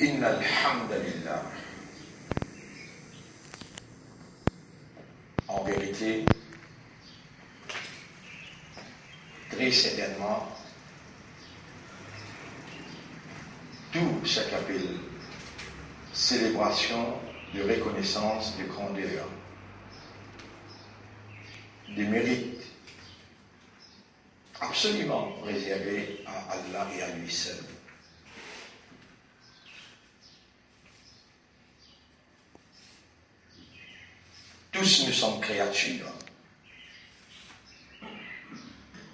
إن الحمد لله. En vérité, très certainement, tout ce qu'appelle célébration de reconnaissance, de grandeur, de mérite, absolument réservé à Allah et à lui seul. Tous nous sommes créatures.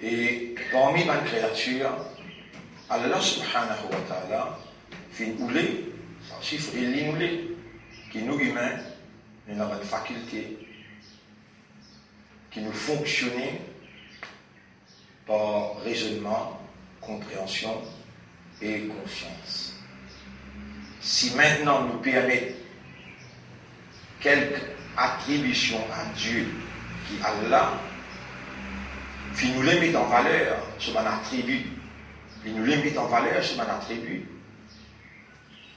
Et parmi les créatures, Allah subhanahu wa ta'ala fait ouler, ça chiffre et l'inouler, qui nous humains, nous avons une faculté qui nous fonctionne par raisonnement, compréhension et conscience. Si maintenant nous permettons quelques attributions à Dieu qui Allah puis nous les met en valeur sur un attribut, puis nous les met en valeur sur un attribut.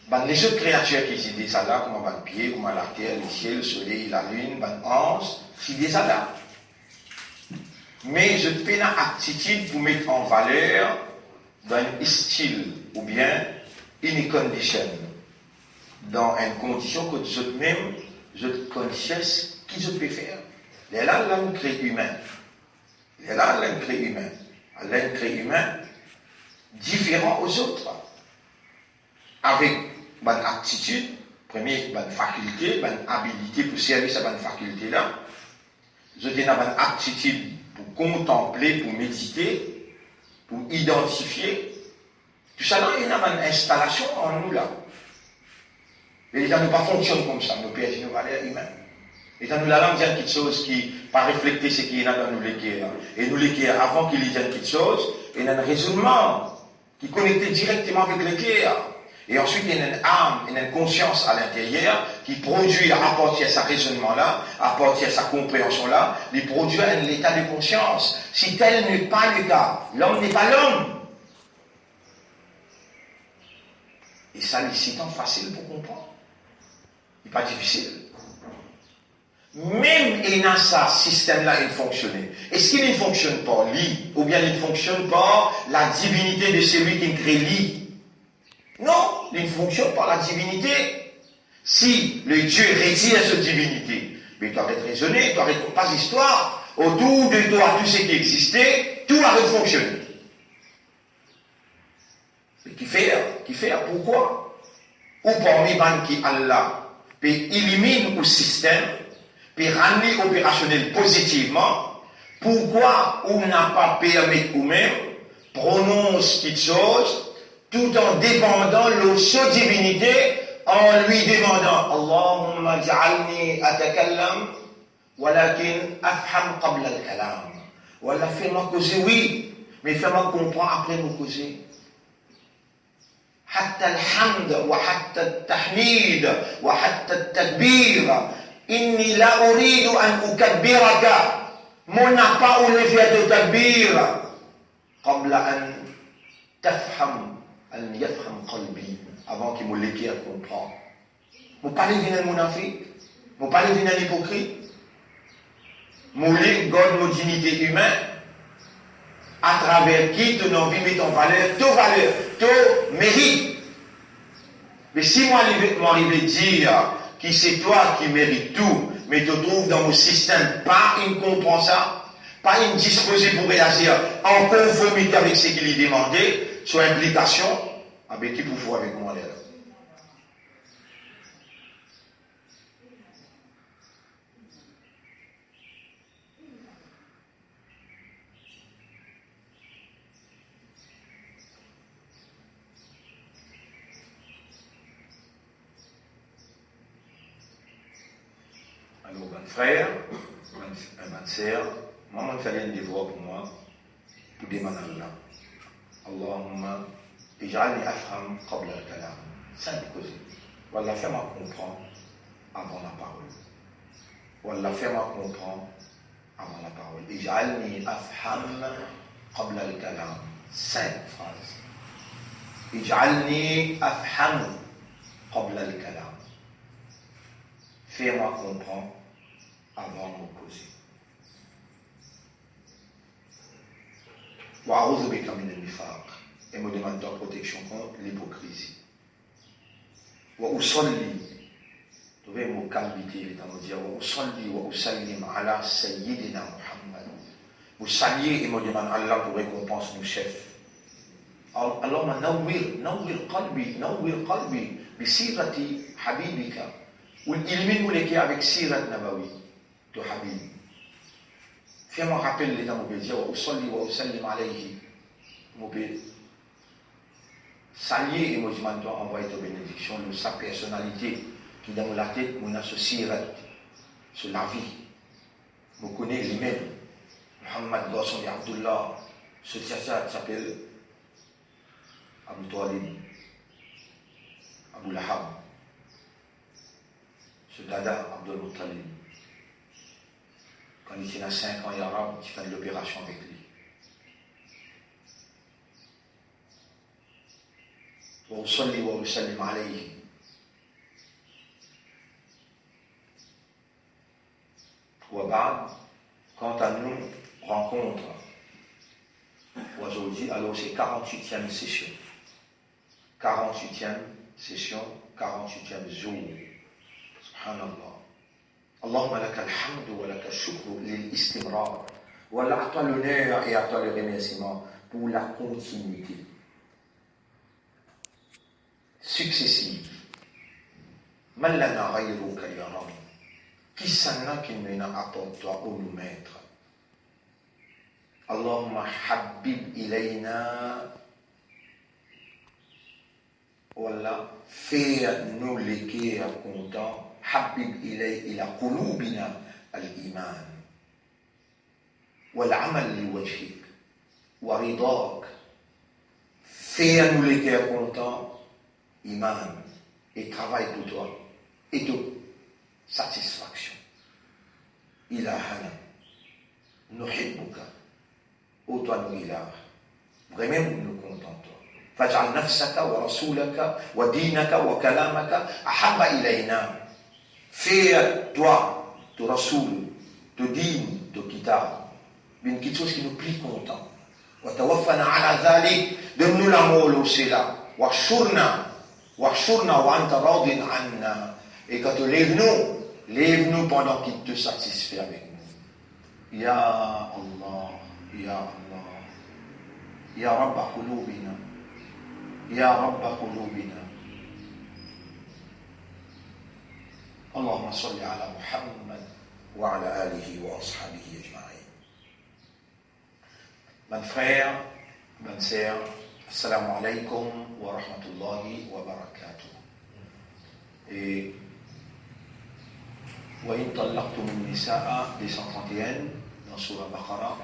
Ben, les autres créatures qui sont des Allah, comme le pied, comme la terre, le ciel, le soleil, la lune, ben, ange, c'est des Allah. Mais je fais une attitude pour mettre en valeur dans un style ou bien une condition, dans une condition que je même, je connaisse qui je peux faire. Et là, là, on crée humain. Et là, Allah crée humain. Allah crée humain différent aux autres. Avec une attitude, première, une faculté, une habilité pour servir cette faculté-là. Je dis une attitude pour contempler, pour méditer, pour identifier. Tout ça, là, il y a une installation en nous là. Et ça ne pas fonctionne comme ça, nos pères et nos valeurs humaines. Et quand nous la langue dit quelque chose qui, par refléter ce qui est là dans nous l'équerre. Et nous l'équerre, avant qu'il y ait quelque chose, il y a un raisonnement qui est connecté directement avec l'équerre. Et ensuite, il y a une âme, il y a une conscience à l'intérieur qui produit, à partir de ce raisonnement-là, à partir de sa compréhension-là, les produit un état de conscience. Si tel n'est pas le cas, l'homme n'est pas l'homme. Et ça, c'est tant facile pour comprendre. Il n'est pas difficile. Même dans ce système-là, il fonctionnait. Est-ce qu'il ne fonctionne pas, lui, ou bien il ne fonctionne pas la divinité de celui qui crée lui? Non, il ne fonctionne pas la divinité. Si le Dieu retire cette divinité, mais il doit être raisonné, il doit être pas d'histoire. Autour de toi, tout ce qui existait, tout arrête de fonctionner. Mais qui fait, pourquoi? Ou parmi les qui Allah peut éliminer le système, puis rendre opérationnel positivement, pourquoi on n'a pas permis nous-mêmes prononce quelque chose tout en dépendant de sa divinité, en lui demandant Allahumma ja'alni atakallam walakin afham qabla al-kalam. Voilà, fais-moi causer, oui, mais fais-moi comprendre après me causer. حتى الحمد وحتى التحميد وحتى التكبير إني لا أريد أن أكبرك من pas lever de takbir قبل أن تفهم أن يفهم قلبي avant qu'il me l'équerre comprend. Vous parlez d'un monafique, vous parlez d'un hypocrite, vous voulez God nos dignité humaine à travers qui ton envie met en valeur, ton mérite. Mais si moi arrive à dire que c'est toi qui mérites tout, mais te trouves dans mon système, pas une comprend ça, pas une disposée pour réagir en conformité avec ce qu'il est demandé, soit implication, avec qui pour avec moi là. Alors, mon frère, ma sœur, maman fait un devoir pour moi, pour demander à Allah. Allahumma, ij'alni afham qabla al-kalam. Simple cause. Wallah, fais-moi comprendre avant la parole. Wallah, fais-moi comprendre avant la parole. Ij'alni afham qabla al-kalam. Simple phrase. Ij'alni afham qabla al-kalam. Fais-moi comprendre avant de m'opposer. Wa a'udhu bika min al-nifaq. Et me demande ta protection contre l'hypocrisie. Wa usalli. Tu vois, mon calmité, il est en dire wa usalli wa usallim ala sayyidina Muhammad. Vous saluez et me demande Allah pour récompense nos chefs. اللهم نور قلبي بسيرة حبيبك والإلمين لك avec سيرة نبوي de Habib. Fais-moi rappeler les temps où dire وأصلي وأسلم عليه mobile. Saluer et moi je dois envoyer ta bénédiction de sa personnalité qui dans la tête mon associé sur la vie. Je connais lui-même. Muhammad Ghassan et Abdullah, ce tchassa s'appelle Abu Talib, Abu Lahab, ce dada Abdul Muttalib. Quand il était à 5 ans, il arabe, il fait l'opération avec lui. وأصلي وأسلم عليه. وبعد, quant à nous, rencontre aujourd'hui, alors c'est 48e session. 48e session, 48e jour. Subhanallah. Allahumma laka alhamdu wa laka shukru lil istimrar. Voilà à toi l'honneur et à toi le remerciement pour la continuité successive. Man lana ghayruka ya Rabb. Qui s'en qui nous apporte toi au nous maître. Allahumma habib ilayna. Voilà, fais-nous les cœurs contents. Habib ila qulubina al-iman. Wal-amal li wajhik. Wa ridak. Fais-nous les cœurs contents. Iman. Et travail pour toi. Et tout. Satisfaction. Ilahana. Nuhibbuka. Ô toi, nous ilah. Vraiment, nous contents toi. فاجعل نفسك ورسولك ودينك وكلامك أحب إلينا. Fais toi, ton Rasoul, ton dîne, ton kitab, une quelque chose qui nous plie content. وتوفنا على ذلك. Donne-nous l'amour aussi là. واحشرنا وأنت راض عنا. Et quand tu lève-nous pendant qu'il te satisfait avec nous. Ya Allah, Ya Allah, Ya Rabba qulubina, Ya Rabba qulubina. Allahumma salli ala Muhammad wa ala alihi wa ashabihi ajma'in. Mes frères, mes sœurs, assalamu alaikum wa rahmatullahi wa barakatuh. Et وإن طلقتم النساء 231 dans Surah Baqarah.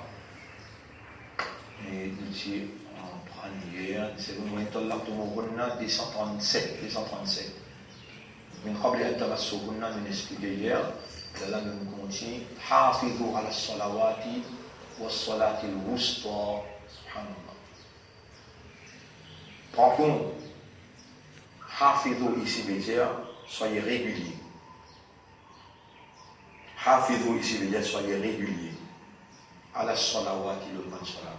Et ici, on prend hier, c'est bon, وإن طلقتموهن 237. من قبل أن تمسوهن من expliquer hier, là nous continue. حافظوا على الصلوات والصلاة الوسطى. Subhanallah. Prends compte. حافظوا ici veut dire soyez réguliers. Hafidhu ici veut dire soyez réguliers. Ala salawati le man salat.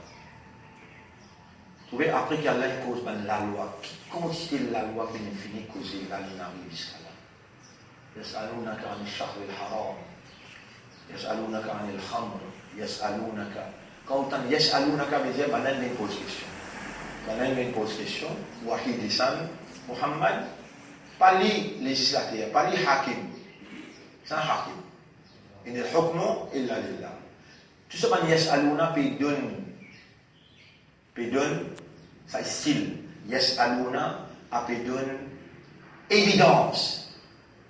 Vous voyez, après qu'Allah cause la loi, comment c'est la loi qui finit causer la linari jusqu'à là? يسألونك عن الشهر الحرام يسألونك عن الخمر يسألونك. Quand يسألونك veut dire maintenant il pose question. Maintenant il pose question. Wahid lisan Muhammad, pas les législateurs, pas les hakim. C'est un hakim. إن الحكم إلا لله. Tout ce qu'on يسألون pédonne, ça est style. يسألون a pédonne évidence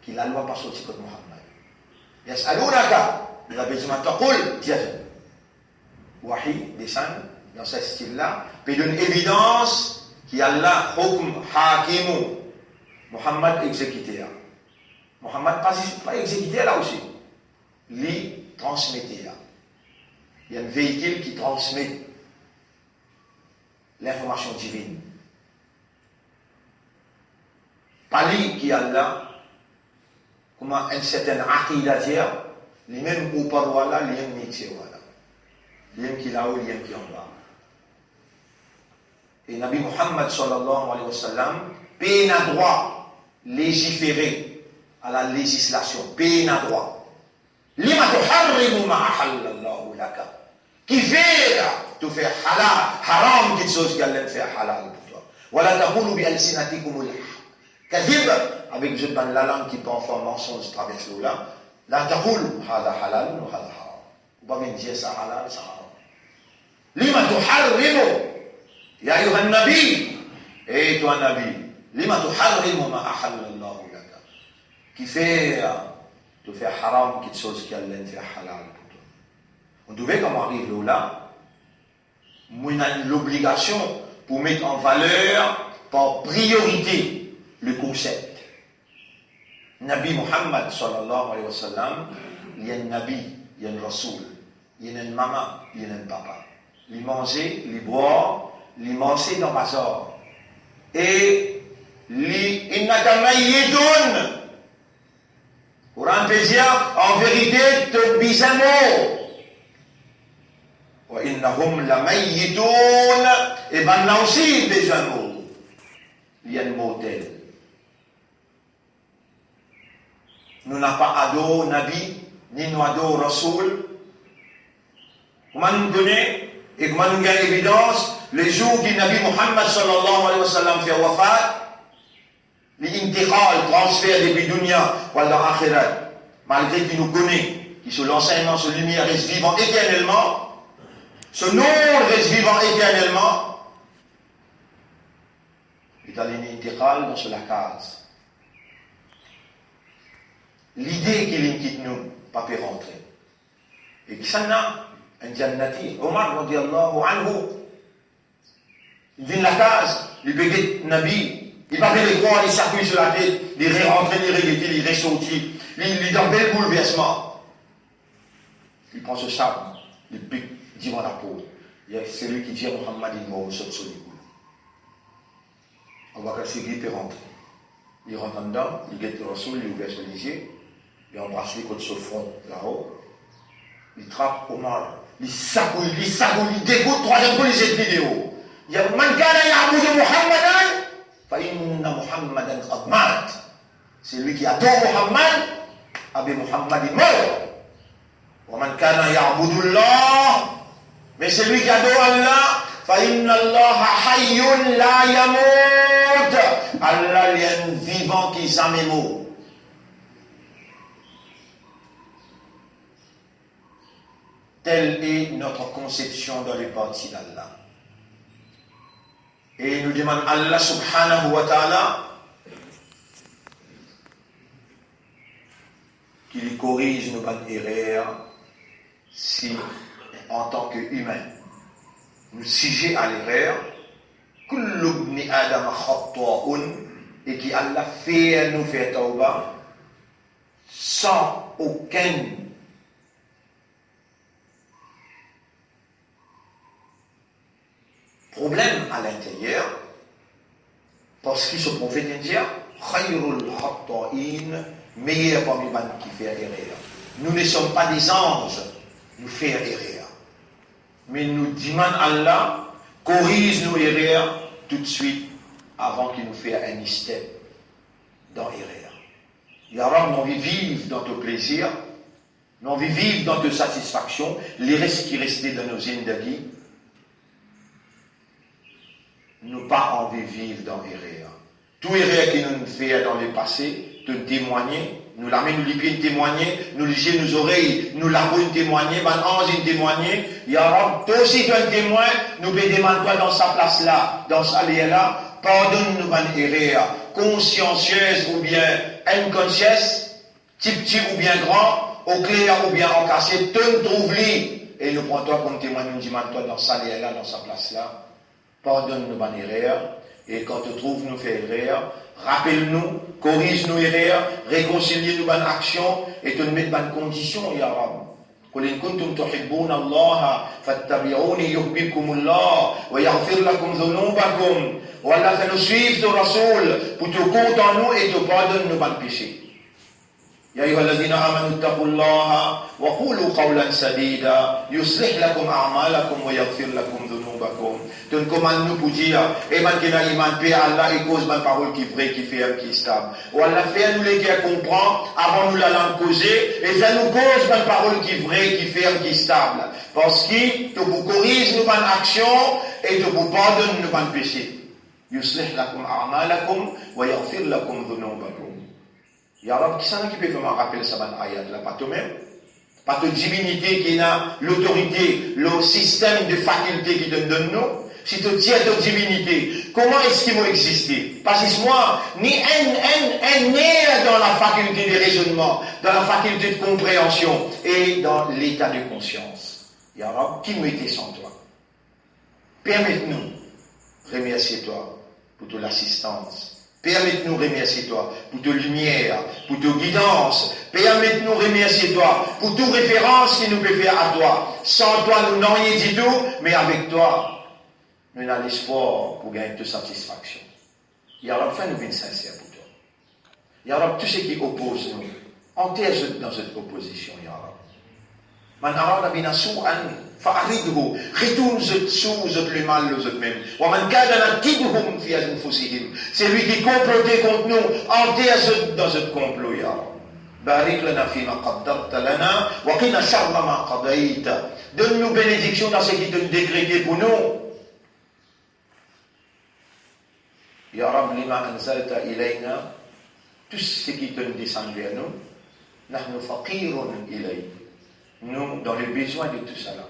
que la loi pas sortie contre Muhammad. يسألونك il a besoin de تقول dièse. Wahi descend dans ce style-là, pédonne évidence que Allah hukm hakimu. Muhammad exécuté. Muhammad pas exécuté là aussi. Lui transmettait là. Il y a un véhicule qui transmet l'information divine. Pali qui Allah, comment un certain aqida dire, les mêmes au parois les mêmes métiers voilà. Les mêmes qui là-haut, les mêmes qui en bas. Et Nabi Muhammad sallallahu alayhi wa sallam, paye n'a droit légiférer à la législation, paye n'a droit. Lima tuharrimu ma ahallallahu laka. Qui fait te faire halal, haram quelque chose qui allait faire halal pour toi. Wala taqulu bi alsinatikumul kadhib, avec je parle la langue qui peut en faire mensonge traverse là. La taqulu hada halal wa hada haram. Vous pouvez dire ça halal, ça haram. Lima tuharrimu ya ayuha nabi, et toi nabi, lima tuharrimu ma ahallallahu laka. Qui fait te faire haram quelque chose qui allait faire halal pour toi. On devait, comme on arrive là, on a l'obligation pour mettre en valeur par priorité le concept. Nabi Muhammad sallallahu alayhi wa sallam, il y a un nabi, il y a un rasoul, il y a une maman, il y a un papa. Il mangeait, il boit, il mangeait dans le bazar. Et il n'a qu'à maïdoun. Pour un plaisir, en vérité, te bisamo. Wa innahum la maïdoun. Et ben là aussi, bisamo. Il y a un modèle. Nous n'avons pas ado Nabi, ni nous ado Rasoul. Comment nous donner, et comment nous gagne évidence, les jours que Nabi Muhammad sallallahu alayhi wa sallam fait wafat, l'intiqal, transfert depuis dunya, ou dans akhirat, malgré qu'il nous connaît, qui sous l'enseignement, sous lumière reste vivant éternellement, ce nom reste vivant éternellement, il est allé l'intiqal dans la case. L'idée qu'il quitte nous, pas peut rentrer. Et qui s'en a, un jannati, Omar radiallahu anhu, il vient de la case, il béguette Nabi, il va faire les croix, il s'appuie sur la tête, il rentre, il reguette, il ressortit, il est dans bel bouleversement. Il prend ce sabre, il pique, devant la peau. Il y a celui qui dit à Muhammad, il mort, saute sur les boules. On voit que c'est peut rentrer. Il rentre en dedans, il guette le Rasoul, il ouvre sur les yeux, il embrasse les côtes sur le front, là-haut. Il trappe Omar, il s'accouille, il dégoûte, troisième coup, il jette vidéo. Il y a Man kana ya'budu Muhammadan, fa inna Muhammadan qad mat. C'est lui qui adore Muhammad, Abi Muhammad est mort. Wa man kana ya'budu Allah, mais c'est lui qui adore Allah, fa inna Allah hayyun la yamut. Allah est un vivant qui jamais mort. Telle est notre conception dans les parties d'Allah. Et nous demandons Allah subhanahu wa ta'ala qu'il corrige nos bonnes erreurs si, en tant qu'humains, nous sujet à l'erreur, kullu ibni adam khatta'un, et qui Allah fait nous faire tawbah sans aucun problème à l'intérieur, parce que ce prophète dit Khayrul khatta'in, meilleur parmi les qui fait erreur. Nous ne sommes pas des anges, nous faisons erreur. Mais nous demandons à Allah, corrige nos erreurs tout de suite avant qu'il nous fasse un step dans l'erreur. Ya Rab, nous envie vivre dans ton plaisir, nous envie vivre dans ta satisfaction, les restes qui restaient dans nos zindagi, nous pas envie de vivre dans l'erreur. Tout erreur qui nous fait dans le passé, de témoigner, nous la nous les témoigner, nous les nos oreilles, nous la témoigner, ben ange témoigner, Ya Rab, toi aussi tu es un témoin, nous pouvons demander toi dans sa place là, dans sa lieu là, pardonne-nous ben erreur, consciencieuse ou bien inconscieuse, petit ou bien grand, au clair ou bien encassé, te trouve-les, et nous prends toi comme témoin, nous demandons toi dans sa lieu là, dans sa place là. Pardonne-nous bonnes erreurs, et quand tu trouves nous faire erreur, rappelle-nous, corrige nos erreurs, réconcilie nos bonnes actions, et te nous mette bonnes conditions, Ya Rab. قل إن كنتم تحبون الله فاتبعوني يحببكم الله ويغفر لكم ذنوبكم. Allah fait nous suivre ton Rasoul pour te compte en nous et te pardonne nos bonnes péchés. يا أيها الذين آمنوا اتقوا الله وقولوا قولا سديدا يصلح لكم أعمالكم ويغفر لكم ذنوبكم. Donne commande nous pour dire, et man qui n'a iman paix Allah et cause ma parole qui est vraie, qui ferme, qui est stable. Ou Allah fait nous les guerres comprendre avant nous la langue causer et fait nous cause ma parole qui est vraie, qui ferme, qui est stable. Parce qu'il te vous corrige nos bonnes actions et te vous pardonne nos bonnes péchés. يصلح لكم أعمالكم ويغفر لكم ذنوبكم. Ya Rab, qui s'en qui peut vraiment rappeler ça dans ayat là, pas toi-même, pas ta divinité qui a l'autorité, le système de faculté qui te donne nous. Si tu tiens ta divinité, comment est-ce qu'il va exister? Parce que moi, ni un né dans la faculté de raisonnement, dans la faculté de compréhension et dans l'état de conscience. Ya Rab, qui m'était sans toi? Permette-nous remercier toi pour toute l'assistance. Permette-nous remercier toi pour ta lumière, pour ta guidance. Permette-nous remercier toi pour toute référence qui nous peut faire à toi. Sans toi, nous n'aurions rien du tout, mais avec toi, nous avons l'espoir pour gagner toute satisfaction. Ya Rab, fais-nous une sincère pour toi. Ya Rab, tout ce qui oppose nous, enterre dans cette opposition, Ya Rab. Man arada bina su'an fa'aridhu, retourne le mal aux eux-mêmes. Wa man kadana kidhum fi anfusihim. C'est lui qui complotait contre nous, enterre dans ce complot, Ya Rab. Barik lana fima qaddarta lana wa qina sharra ma qadayta. Donne-nous bénédiction dans ce qui te décrété pour nous. Ya Rab, lima anzalta ilayna, tout ce qui te descend vers nous, nahnu faqirun ilayk. Nous, dans le besoin de tout cela.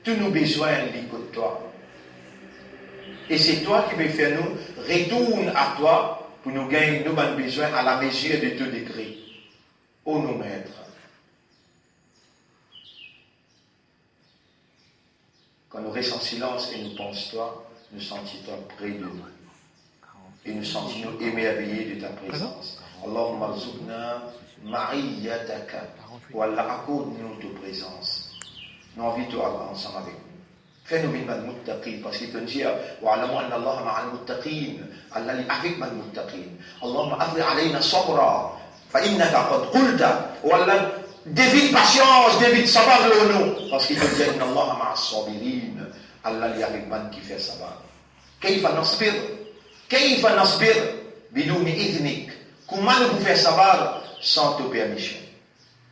Tous nos besoins liés de toi. Et c'est toi qui peux faire nous retourner à toi pour nous gagner nos bons besoins à la mesure de ton décret. Ô nos maîtres. Quand nous restons en silence et nous pensons toi, nous sentons-toi près de nous. Et nous sentons-nous émerveillés de ta présence. Allahumma rzuqna ma'iyataka. Ou Allah accorde-nous ta présence. Nous invitons Allah ensemble avec nous. Fais-nous min al-muttaqin, parce qu'il te dit, wa'alamu anna Allah ma'al muttaqin. Allah est avec mal muttaqin. Allahumma afri alayna sabra, fa innaka qad qulta. Ou Allah dévite patience, dévite sabar le nous. Parce qu'il te dit, inna Allah ma'al sabirin. Allah est avec mal qui fait sabar. Kayfa nasbir? Kayfa nasbir? Bidouni idhnik. Comment nous pouvons faire sabar sans ta permission?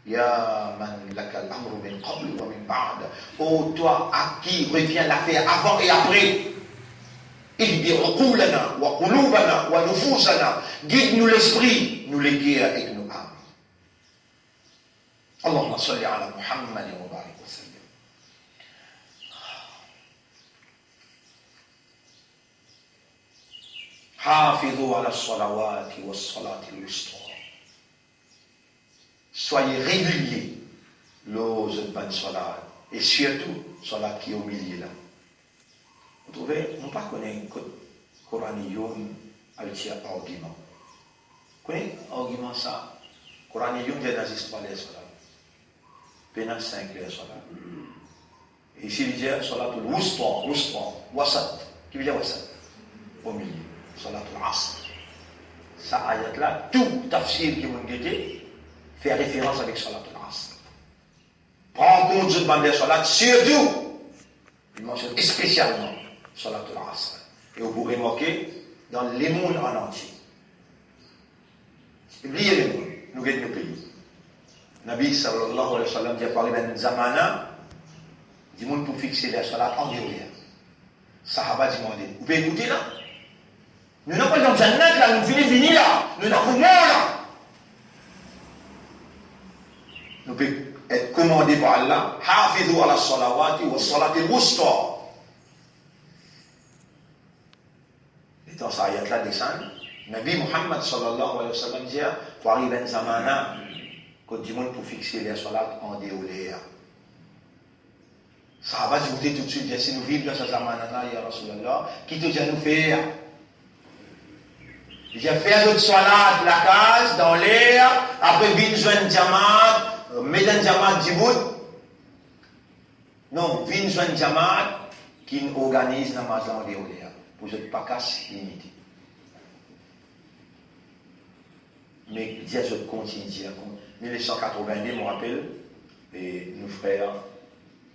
Ya man lakal amru min qabl wa min ba'd. Oh toi à qui revient l'affaire avant et après. Ihdi uqulana wa qulubana wa nufusana. Guide-nous l'esprit, nous les guère et nous âmes. Allahumma salli ala Muhammad wa barik wa sallim. Hafidhu ala salawati wa salati al-wusta. Soyez réguliers lors de bonne salat. Et surtout, salat qui est au milieu là. Vous trouvez, on ne connaît pas le Coranion à l'argument. Vous connaissez l'argument ça? Coranion vient dans l'histoire des salats. Pénal 5 les salats. Et ici, il dit salat al-wusta, wasat. Qui veut dire wasat? Au milieu. Salat al-asr. Ça, ayat là, tout tafsir qui m'a guetté, fait référence avec Salat al-Asr. Prends compte de demander Salat, surtout, il mentionne spécialement Salat al-Asr. Et vous pourrez remarquer dans les mondes en entier. Oubliez les mondes, nous gagnons nos pays. Nabi sallallahu alayhi wa sallam dit à Paris ben Zamana, du monde pour fixer la Salat en diurien. Sahaba demandé, vous pouvez écouter là? Nous n'avons pas dans le Jannat là, nous finissons là, nous n'avons pas là. Nous pouvons être commandés par Allah. Hafidhu ala salawati wa salati al-wusta. Et dans cette ayat-là descend, Nabi Muhammad sallallahu alayhi wa sallam dit, pour arriver à un zamana, quand du monde pour fixer les salats en déoléa. Sahaba dit tout de suite, si nous vivons dans ce zamana-là, ya Rasulallah, qui te dit à nous faire? Il dit, faire notre salat, la case, dans l'air, après vite joindre diamant, Donc, mettez Jamaat Djibout, non, vin joindre Jamaat qui organise namaz en déoléa, pour ne pas casser l'unité. Mais dire je continue, dire, 1982, je me rappelle, et nos frères,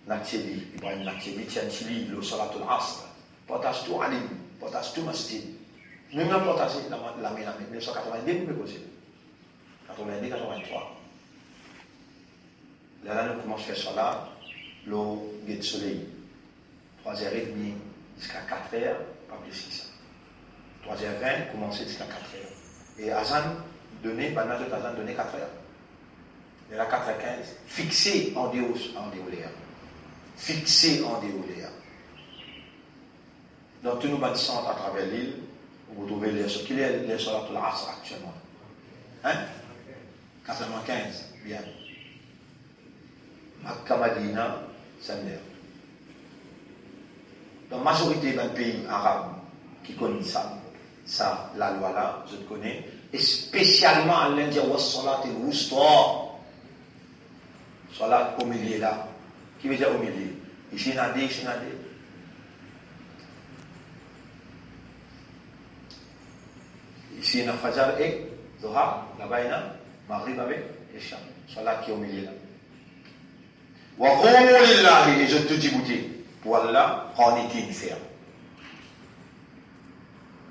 Naktibi, Ibrahim Naktibi, tient un livre, le Salatul Asr, partage tout à l'île, partage tout masjid. Nous avons partagé la 1982, nous avons posé. 82, 83. Là, nous commençons à faire cela, l'eau, le soleil. 3h30 jusqu'à 4h, pas plus que ça. 3h20, commencer jusqu'à 4h. Et Azan, donné, Banaz Azan donné 4h. Et là, 4h15, fixé en déoléa. Fixé en déoléa. Dans tous nos centres à travers l'île, vous trouvez ce qu'il y a les Salatul Asr actuellement. Hein? 95, bien. Makka Madina, Sander. Dans la majorité des pays arabes qui connaissent ça, la loi là, je te connais, et spécialement à l'Indien, Salat et Wusta, Salat au milieu là. Qui veut dire au milieu? Ici, Nadé, ici, Nadé. Ici, il y a Fajr et Zohar, là-bas, il y a Maghrib avec Isha. Salat qui est au milieu là. Wa qumu lillahi, et je te dis, pour Allah, qanitin ferme.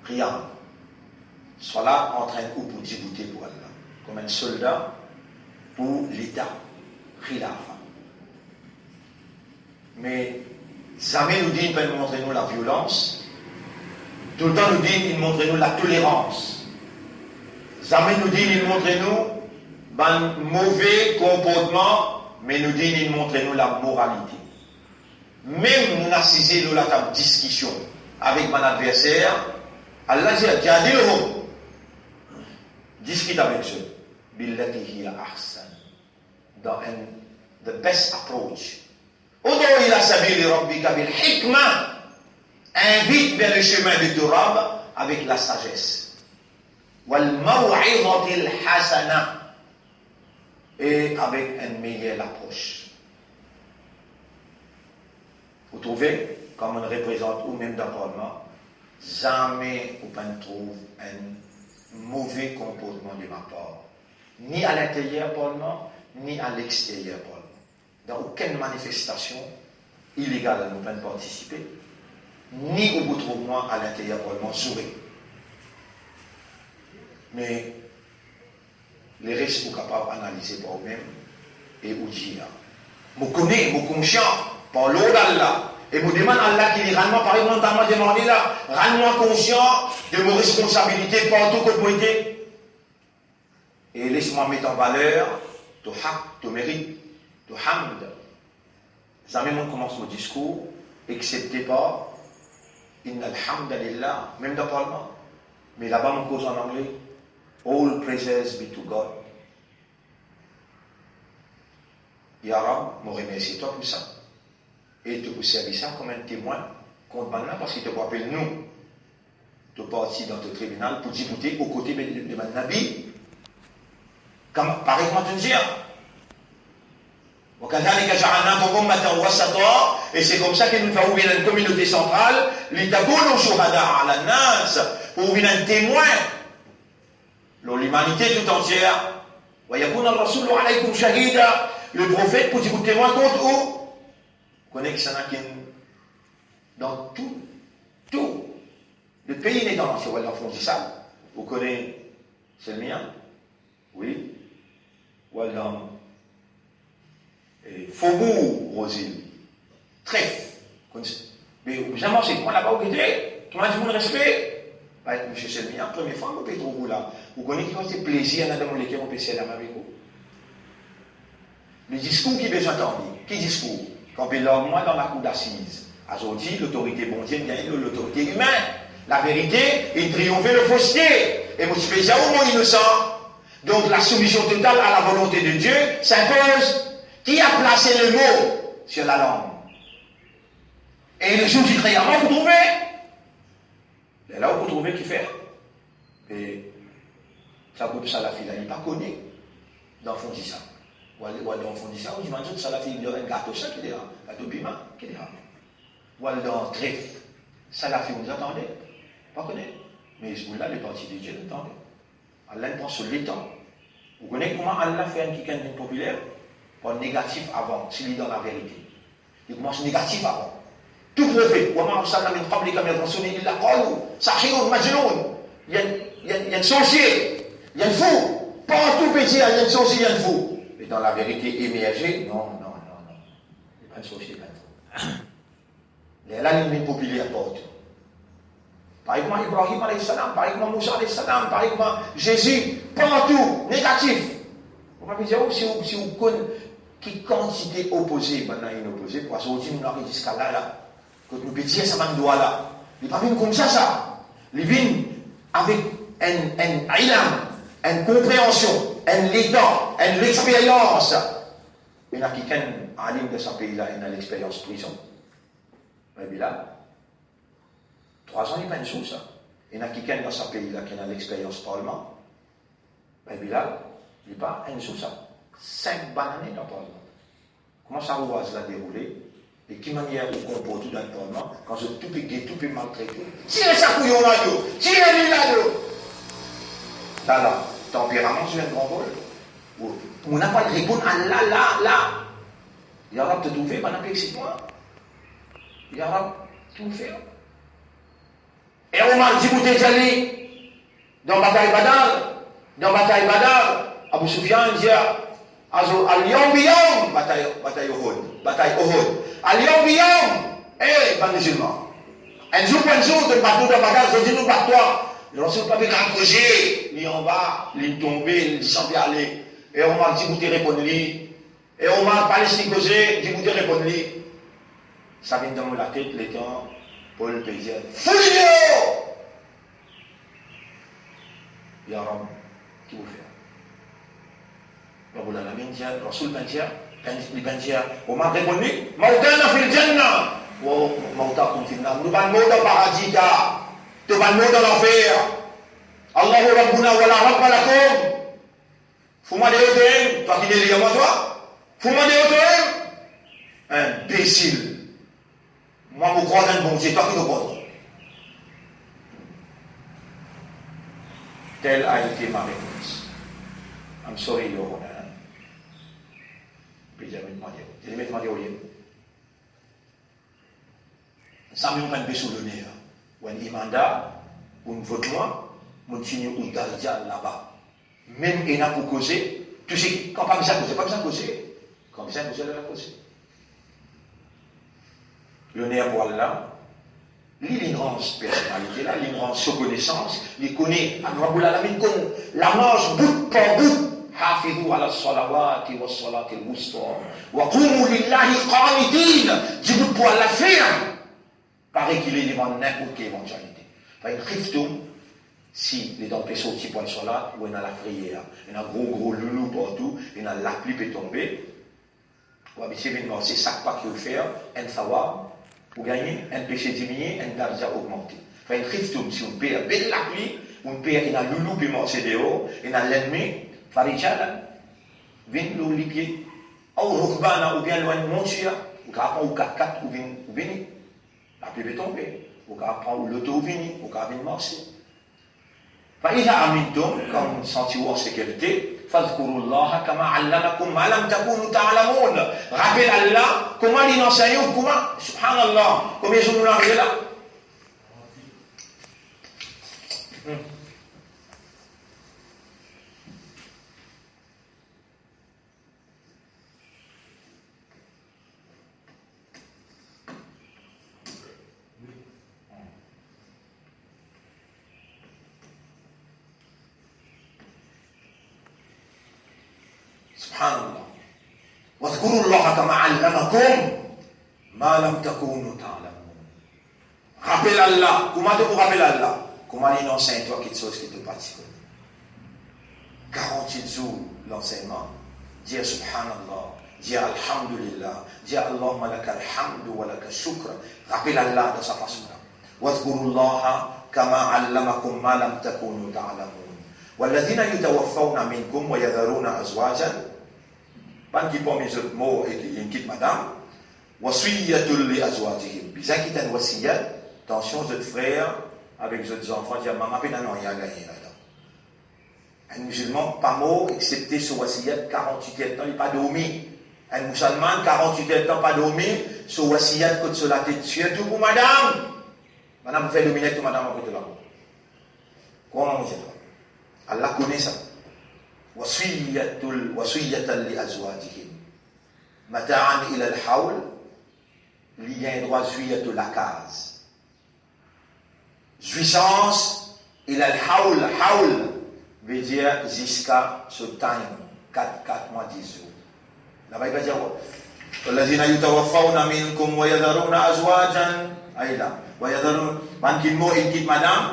Priant. Salat entraîne ou pour djibouter pour Allah. Comme un soldat pour l'État. Khilafa. Mais jamais nous dit, il montrer nous la violence. Tout le temps nous dit, il montre nous la tolérance. Jamais nous dit, il montre nous un mauvais comportement, mais nous dit, il montre nous la moralité. Même nous assisons la table discussion avec mon adversaire, Allah dit, jadilhum, discute avec eux, billati hiya ahsan, dans the best approach. Udu ila sabili rabbika bil hikma, invite vers le chemin de ton Rabb avec la sagesse. Wal maw'izatil hasana, et avec une meilleure approche. Vous trouvez, comme on représente ou même dans le Parlement, jamais on trouve un mauvais comportement de ma part, ni à l'intérieur du Parlement, ni à l'extérieur du Parlement. Dans aucune manifestation illégale, nous ne pouvons participer, ni au bout de moi à l'intérieur du Parlement, sourire. Mais les restes sont capables d'analyser par eux-mêmes et vous dire. Je connais, je suis conscient, par l'eau d'Allah. Et je demande à Allah qu'il rende-moi, par exemple, dans ma demande là, rende-moi conscient de mes responsabilités partout que je été. Et laisse-moi mettre en valeur ton haq, ton mérite, ton hamd. Jamais on commence mon discours, excepté par Inna alhamdulillah, même dans le Parlement. Mais là-bas, on cause en anglais. All praises be to God. Ya Rab, je remercie toi pour ça. Et tu peux servir ça comme un témoin contre Banna parce qu'il te rappelle nous. Tu es parti dans ton tribunal pour discuter aux côtés de Nabi. Comme par exemple, tu dire. Et c'est comme ça que nous avons ouvert une communauté centrale, pour ouvrir un témoin. L'humanité tout entière. Le prophète pour dire témoin contre où? Vous connaissez que ça n'a qu'un. Dans tout. Le pays n'est dans l'ancien Wallon ça. Vous connaissez, c'est le mien? Oui. Wallon. Faubourg, Rosine. Trèfle. Mais jamais c'est moi là-bas où j'étais. Tout le monde a du respect. Monsieur Selmien, première fois, vous pouvez trouver là. Vous connaissez quand c'est plaisir, dans mon équipe, on peut s'aider avec vous. Le discours qui est besoin d'entendre. Qui discours? Quand on là, moi, dans la cour d'assises. Aujourd'hui, l'autorité bon Dieu gagne l'autorité humaine. La vérité, il triomphe le fausseté. Et moi, je fais ça au moins innocent. Donc, la soumission totale à la volonté de Dieu s'impose. Qui a placé le mot sur la langue? Et le jour du traitement, vous trouvez? Et là où vous trouvez qui fait. Et ça coupe ça la fille, il n'est pas connu dans le fond de ça. Wala fondisyon, ou j'imagine ça la fait un gâteau ça qui est là, gâteau piment qui est là. Wala trèfle, ça la fait vous attendez, pas connaître. Mais Hezbollah les partis de Dieu attendez. Allah prend sur l'étang. Vous connaissez comment Allah fait un quelqu'un populaire? Pas négatif avant, s'il est dans la vérité. Il commence négatif avant. Tout prophète, wa ma arsalna min qablika min rasulin illa qalu sahirun majnun. Il y a un sorcier, il y a un fou. Partout petit, il y a un sorcier, il y a un fou. Mais dans la vérité émergée, non. Il n'y a pas de sorcier, il n'y a pas de fou. Il y a la ligne populaire partout. Par exemple, Ibrahim alayhi salam, par exemple, Moussa alayhi salam, par exemple, Jésus, partout, négatif. Vous m'avez dit, si vous connaissez qui quantité opposée, maintenant une opposée, parce que nous avons jusqu'à là, quand nous pétions ça m'a doigt là. Il n'est pas venu comme ça. Il vient avec un ilam, une compréhension, un l'état, une l'expérience. Il y a quelqu'un, alim de ce pays-là, il a l'expérience prison. Mais là, 3 ans, il n'y a pas une chose, ça. Il y a quelqu'un dans ce pays-là qui a l'expérience parlement. Mais là, il n'y a pas une chose, ça. 5 bananes dans le parlement. Comment ça va se dérouler? De quelle manière vous comportez dans le parlement quand je tout peut maltraiter? Tirez ça couillon là-dedans, tirez-lui là-dedans. Là, tempérament joue un grand rôle. On n'a pas de réponse à là. Il y aura peut-être tout fait pendant que c'est toi. Il y aura tout fait. Et on m'a dit, vous êtes allé dans la bataille Badal, Abu Sufyan dit, Al-Yom Biyom, bataille Uhud. Al-Yom Biyom, pas musulman. Un jour, de bateau de bagage, je dis nous battre toi. Le Rasul pas fait accrocher, il en bas, il tombé, il s'en vient aller. Et on m'a dit, vous te répondre. Et on m'a palestinien causé, dit, vous te répondre. Ça vient dans la tête, les temps, Paul Pézier. Fouillez-le! Ya Rab, qui vous fait? Rabbul Alamin dit, Rasul Bentia, on m'a répondu, Mautana fil Jannah, wa Mautakum fil Nar. Nous allons mourir dans le paradis, nous allons mourir dans l'enfer. Allahu Rabbuna wa la Rabba lakum. Faut-moi des hôtels, toi qui n'es rien à toi. Faut-moi des hôtels. Imbécile. Moi, je crois dans le bon Dieu, toi qui nous crois. Telle a été ma réponse. I'm sorry, Your Honor. Puis j'ai demandé au lieu. Ça me fait un peu sous le nez. Ou un imanda, ou une vote moi, mon signe ou d'Aldia là-bas. Même il n'a pas causé. Tu sais, quand pas besoin de causer, quand besoin de causer, elle a causé. Le nez pour Allah, l'ignorance personnalité là, l'ignorance connaissance, il connaît, Rabbul Alamin connaît la marche bout par bout. حافظوا على الصلوات والصلاة الوسطى وقوموا لله قانتين. Dis pour la ferme. Paraît qu'il est devant n'importe quelle éventualité. Enfin, une khiftum, si les dents peut sortir pour le salat, ou il y a la prière, il y a un gros loulou partout, il y a la pluie peut tomber. Ou habituellement, c'est ça pas qu'il faut faire, un thawab, pour gagner, un péché diminué, un darja augmenté. Enfin, une khiftum, si on perd belle la pluie, on perd, il y a le loulou peut marcher dehors, il y a l'ennemi, Farijala, vin le lipier, ou Rukbana, ou bien loin de Montia, ou qu'après ou 4-4, ou vini, la pluie peut tomber, ou qu'après ou l'auto vini, ou qu'après marcher. فإذا أمنتم كم سنتيو en sécurité فاذكروا الله كما علمكم ما لم تكونوا تعلمون. Rappelle Allah comment il enseigne ou comment subhanallah combien je nous arrive là. Subhanallah. واذكروا الله كما علمكم ما لم تكونوا تعلمون. Rappelle Allah. Comment tu peux rappeler Allah? Comment il enseigne toi quelque chose qui te pratique? Garantie de l'enseignement. Dire Subhanallah. Dire Alhamdulillah. Dire Allahumma laka alhamdu wa laka shukr. Rappelle Allah de sa façon-là. واذكروا الله كما علمكم ما لم تكونوا تعلمون. والذين يتوفون منكم ويذرون أزواجا Pas qui prend mes autres mots et qui quitte madame. Wasiyatul li azwajihim. Bizarre qui t'en wasiyat. Attention, votre frère, avec les autres enfants, dit maman, il n'y a rien là-dedans. Un musulman, pas mot, excepté ce wasiyat, 48 ans, il n'est pas dormi. Un musulman, 48 ans, pas dormi, ce wasiyat, côté sur la tête, surtout pour madame. Madame, vous faites dominer tout madame en côté là. Comment vous êtes? Allah connaît ça. Wasiyatal li azwajihim. Mata'an ila al-hawl. Il y a un droit de la case. Jouissance, il a le haoul. Haoul veut dire jusqu'à ce time, 4 mois, 10 jours. Là-bas, il va dire, الذين يتوفون منكم ويذرون أزواجا أيضا ويذرون من كلمة إن كلمة madame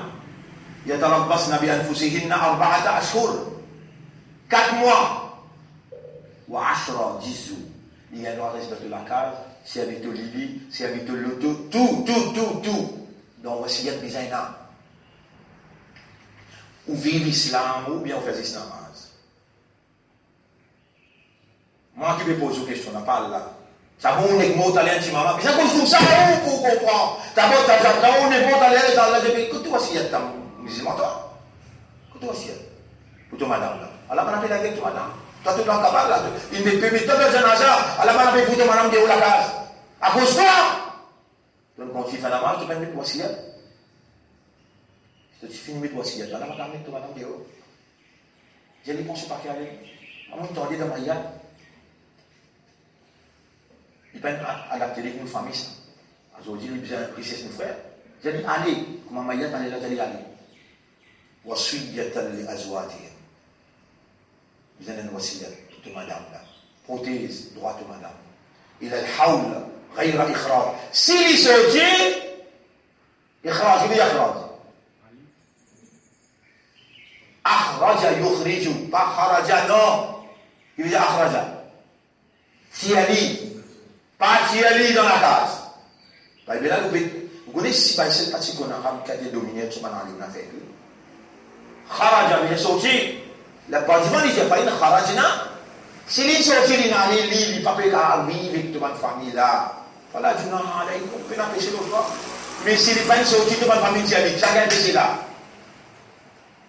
يتربصن بأنفسهن 4 أشهر 4 mois و10 10 jours. Il y a un droit de respecter la case. Si avec le Lili, si avec le loto, tout. Donc, voici il y a ou vivre l'islam, ou bien on fait l'islam. Moi qui me pose une question, on parle là. Ça va, on est mort à l'intimement. Mais ça cause tout ça, pour comprendre. D'abord, on est mort à l'intimement. Écoute, voici il y a musulman, toi. Écoute, voici pour toi, madame. Là. Alors, on a fait la guerre, madame. Toi, tout dans le cabal, là. Il me permet de faire un hasard. Alors, on a fait foutre madame de la case. À cause de toi. Donc, quand tu fais la marche, tu peux mettre voici. Si tu finis de mettre voici, alors, on va mettre madame de haut. J'ai dit, pensez pas qu'il y a. On m'a entendu dans ma yad. Il peut adapter avec une famille. Aujourd'hui, il besoin de princesse, mon frère. J'ai dit, allez, comment ma yad, allez là, allez. Wasiyatal li azwajihim. Vous avez une wasiyat, toute madame là. Protège, droit de madame. Il a le haoul, غير إخراج. Si il sortit, إخراج, il dit إخراج. أخرج يخرج, pas خرج, non. Il dit أخرج. Tiali, pas tiali dans la case. Bah, bien là, vous connaissez si c'est pas si qu'on a ramené qu'à des dominés, tout le monde a fait. خرج, il est sorti. La bâtiment, il dit pas une خرجنا. Si il sortit, il n'a rien lu, il n'a pas pu vivre avec toute ma famille là. Voilà, tu n'as rien dit, on peut l'empêcher l'autre fois. Mais s'il n'est pas sorti, toute ma famille dit, chacun est là.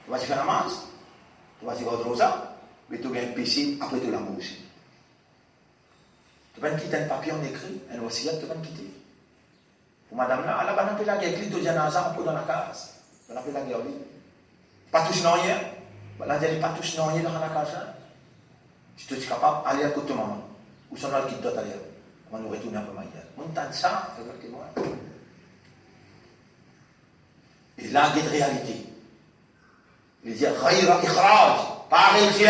Tu vas faire la masse, tu vas faire autre chose, mais tu vas un PC, après tu l'amour aussi. Tu vas quitter un papier en écrit, un wasiyat, tu vas quitter. Pour madame là, elle va appeler la guerre, tu as un peu dans la case. On appelle la guerre, oui. Pas tous non rien. Voilà, il n'y a pas tous non rien dans la case. Si tu es capable d'aller à côté de maman, ou son qui doit aller, on nous retourne un peu maïa. On tente ça, effectivement. Et là, il y a une réalité. Il dit, Khayra ikhraj, pas réussir.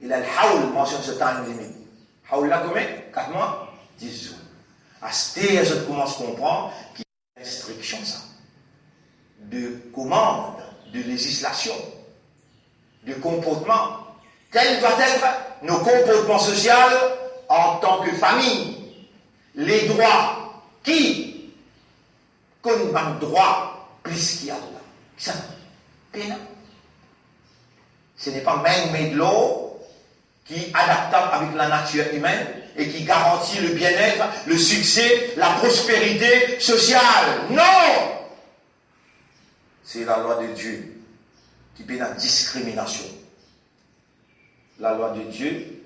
Il a le haoul, mentionne ce temps limite. Haoul là, combien? 4 mois? 10 jours. À ce stade, je commence à comprendre qu'il y a une restriction, ça. De commande, de législation, de comportement. Quels doivent être nos comportements sociaux en tant que famille? Les droits qui connaissent un droit plus qu'il y a là. Ça, pénal. Ce n'est pas man-made law qui est adaptable avec la nature humaine et qui garantit le bien-être, le succès, la prospérité sociale. Non! C'est la loi de Dieu qui fait la discrimination. La loi de Dieu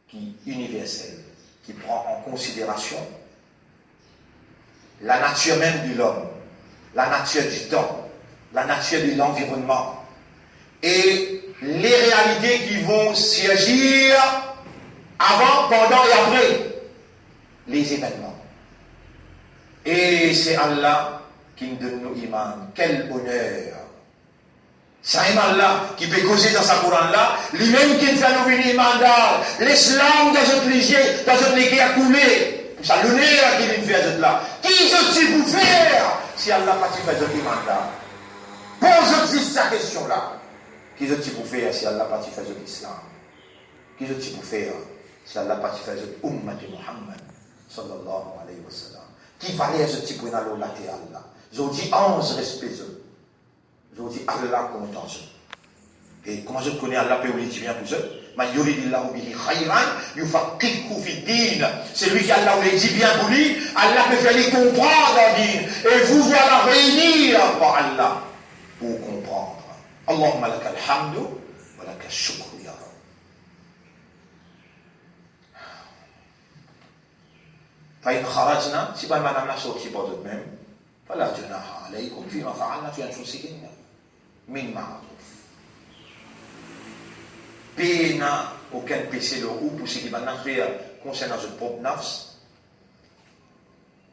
qui est universelle, qui prend en considération la nature même de l'homme, la nature du temps, la nature de l'environnement et les réalités qui vont surgir avant, pendant et après les événements. Et c'est Allah qui nous donne nos imams. Quel honneur! C'est un Allah qui peut causer dans sa Coran là, lui-même qui nous fait nous venir mandat, l'islam dans notre léger, dans notre légué à couler. C'est l'honneur qui nous fait à là. Qui je vous faire si Allah n'a pas fait notre mandat? Pose-toi cette question là. Qui je vous faire si Allah n'a pas fait notre islam? Qui je vous faire si Allah n'a pas fait notre ummat de Muhammad sallallahu alayhi wa sallam? Qui valait ce type de latéral là? Je dis 11 respects. Je dis Allah content. Et comment je connais Allah peut vous dire bien pour eux? C'est lui qui Allah vous dit bien pour lui. Allah peut faire les comprendre en din. Et vous voilà réunir par Allah pour comprendre. Allahumma lakal hamdu wa lakal shukru ya Rab. فإن خرجنا سيبا ما نعمل صوتي بعض même فلا جناح عليكم فيما فعلنا في أنفسكم من معروف. Pena aucun péché le ou pour ce qui va nous faire concernant notre propre nafs